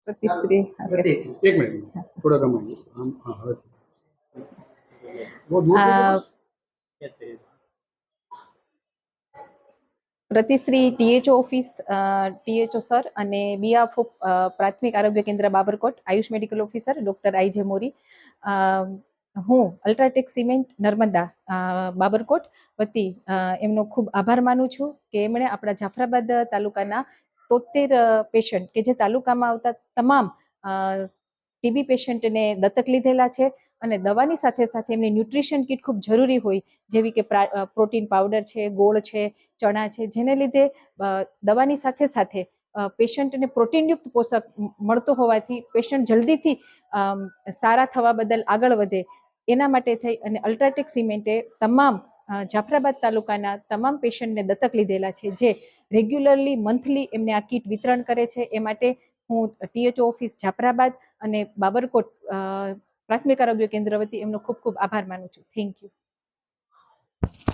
પ્રતિશ્રી એક મિનિટ થોડા કમાઈ હા હવે બહુ દૂર પ્રતિશ્રી ટીએચઓ ઓફિસ ટીએચઓ સર અને બીઆફ ઓફ પ્રાથમિક આરોગ્ય કેન્દ્ર Babarkot AYUSH medical officer doctor IJ Mori હું અલ્ટ્રાટેક સિમેન્ટ નર્મદા બાબરકોટ વતી એમનો ખૂબ આભાર માનું છું કે એમણે આપણા જાફરાબાદ તાલુકાના 73 પેશન્ટ કે જે તાલુકામાં આવતા તમામ ટીબી પેશન્ટને દત્તક લીધેલા છે અને દવાની સાથે સાથે એમની ન્યુટ્રિશન કિટ ખૂબ જરૂરી હોય જેવી કે પ્રોટીન પાવડર છે, ગોળ છે, ચણા છે, જેને લીધે દવાની સાથે સાથે પેશન્ટને પ્રોટીનયુક્ત પોષક મળતો હોવાથી પેશન્ટ જલ્દીથી સારા થવા બદલ આગળ વધે એના માટે થઈ અને અલ્ટ્રાટેક સિમેન્ટે તમામ જાફરાબાદ તાલુકાના તમામ પેશન્ટને દત્તક લીધેલા છે જે રેગ્યુલરલી મંથલી એમને આ કીટ વિતરણ કરે છે. એ માટે હું ટીએચઓ ઓફિસ જાફરાબાદ અને બાબરકોટ પ્રાથમિક આરોગ્ય કેન્દ્ર વતી એમનો ખૂબ ખૂબ આભાર માનું છું. Thank you.